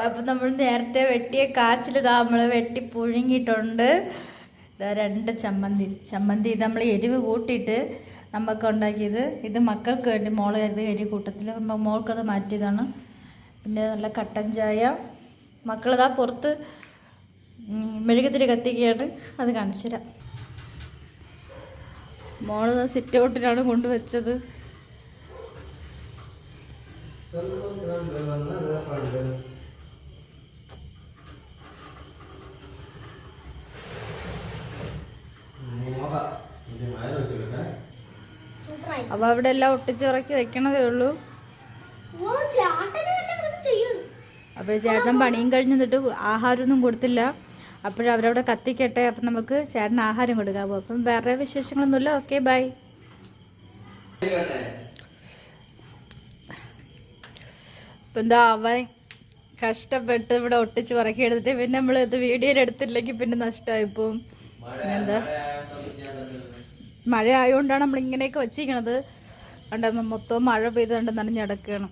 അപ്പം നമ്മൾ നേരത്തെ വെട്ടിയ കാച്ചിൽ ഇതാ നമ്മൾ വെട്ടി പുഴുങ്ങിയിട്ടുണ്ട്. ഇതാ 2 ചമ്മന്തി ഇത് നമ്മൾ എരിവ് കൂട്ടിയിട്ട് നമുക്ക് ഉണ്ടാക്കിയത്. ഇത് മക്കൾക്ക് വേണ്ടി മോളെ ഇത് എരി കൂട്ടത്തിൽ മോൾക്കത് മാറ്റിയതാണ്. പിന്നെ നല്ല കട്ടൻ ചായ. മക്കളിതാ പുറത്ത് മെഴുകുതിരി കത്തിക്കുകയാണ്, അത് കാണിച്ചു തരാം. മോളിതാ സിറ്റ് ഔട്ടിലാണ് കൊണ്ടുവച്ചത്. അപ്പൊ അവിടെ എല്ലാം ഒട്ടിച്ചിറക്കി വെക്കണതേ ഉള്ളൂ. അപ്പോൾ ചേട്ടൻ പണിയും കഴിഞ്ഞ് നിന്നിട്ട് ആഹാരമൊന്നും കൊടുത്തില്ല. അപ്പോഴവരവിടെ കത്തിക്കട്ടെ, അപ്പം നമുക്ക് ചേട്ടന് ആഹാരം കൊടുക്കാമോ. അപ്പം വേറെ വിശേഷങ്ങളൊന്നുമില്ല. Okay, by. ഇപ്പം എന്താ അവൻ കഷ്ടപ്പെട്ട് ഇവിടെ ഒട്ടിച്ച് പറക്കി എടുത്തിട്ട് പിന്നെ നമ്മൾ ഇത് വീഡിയോയിൽ എടുത്തില്ലെങ്കിൽ പിന്നെ നഷ്ടമായിപ്പോവും. എന്താ മഴ ആയതുകൊണ്ടാണ് നമ്മൾ ഇങ്ങനെയൊക്കെ വെച്ചിരിക്കണത്. കണ്ട മൊത്തം മഴ പെയ്തുകൊണ്ട് നനഞ്ഞടക്കുകയാണ്.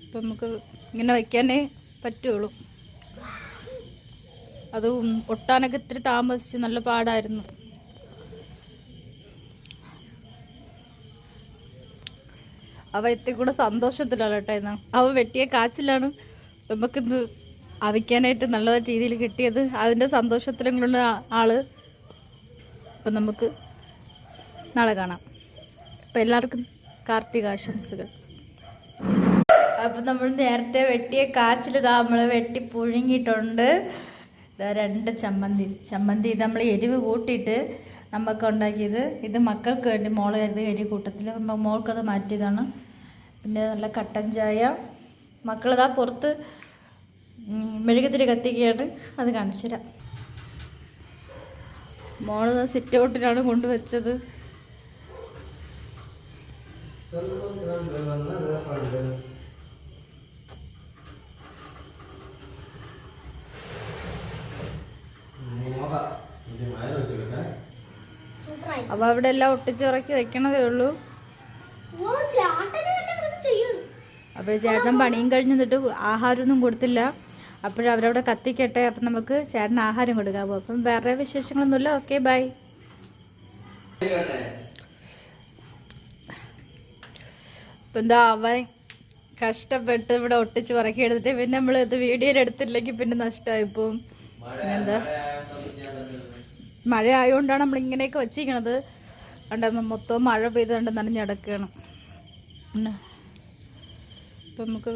അപ്പം നമുക്ക് ഇങ്ങനെ വയ്ക്കാനേ പറ്റുള്ളൂ. അത് ഒട്ടാനൊക്കെ ഇത്തിരി താമസിച്ച് നല്ല പാടായിരുന്നു. അവ എത്തിക്കൂടെ സന്തോഷത്തിലാണ് കേട്ടോ. ഇന്ന് അവ വെട്ടിയ കാച്ചിലാണ് നമുക്കിന്ന് അവിക്കാനായിട്ട് നല്ല രീതിയിൽ കിട്ടിയത്. അതിൻ്റെ സന്തോഷത്തിലും കൊണ്ട് ആള്. അപ്പം നമുക്ക് നാളെ കാണാം. അപ്പം എല്ലാവർക്കും കാർത്തികാശംസകൾ. അപ്പം നമ്മൾ നേരത്തെ വെട്ടിയ കാച്ചിൽ ഇതാ നമ്മൾ വെട്ടി പുഴുങ്ങിയിട്ടുണ്ട്. ഇതാ 2 ചമ്മന്തി ഇത് നമ്മൾ എരിവ് കൂട്ടിയിട്ട് നമുക്ക് ഉണ്ടാക്കിയത്. ഇത് മക്കൾക്ക് വേണ്ടി മോളെ ഇത് എരി കൂട്ടത്തിൽ മോൾക്കത് മാറ്റിയതാണ്. പിന്നെ നല്ല കട്ടൻ ചായ. മക്കളിതാ പുറത്ത് മെഴുകുതിരി കത്തിക്കുകയാണ്, അത് കാണിച്ചു തരാം. മോളിതാ സിറ്റ് ഔട്ടിലാണ് കൊണ്ടുവച്ചത്. അപ്പൊ അവിടെ എല്ലാം ഒട്ടിച്ചിറക്കി വെക്കണതേ ഉള്ളൂ. അപ്പോൾ ചേട്ടൻ പണിയും കഴിഞ്ഞ് നിന്നിട്ട് ആഹാരമൊന്നും കൊടുത്തില്ല. അപ്പോഴവരവിടെ കത്തിക്കട്ടെ, അപ്പം നമുക്ക് ചേട്ടന് ആഹാരം കൊടുക്കാമോ. അപ്പം വേറെ വിശേഷങ്ങളൊന്നുമില്ല. Okay, by. ഇപ്പം എന്താ അവൻ കഷ്ടപ്പെട്ട് ഇവിടെ ഒട്ടിച്ച് പറക്കി എടുത്തിട്ട് പിന്നെ നമ്മൾ ഇത് വീഡിയോയിൽ എടുത്തില്ലെങ്കിൽ പിന്നെ നഷ്ടമായിപ്പോവും. എന്താ മഴ ആയതുകൊണ്ടാണ് നമ്മൾ ഇങ്ങനെയൊക്കെ വെച്ചിരിക്കണത്. കണ്ട മൊത്തം മഴ പെയ്തുകൊണ്ട് നനഞ്ഞടക്കുകയാണ്. അപ്പം നമുക്ക്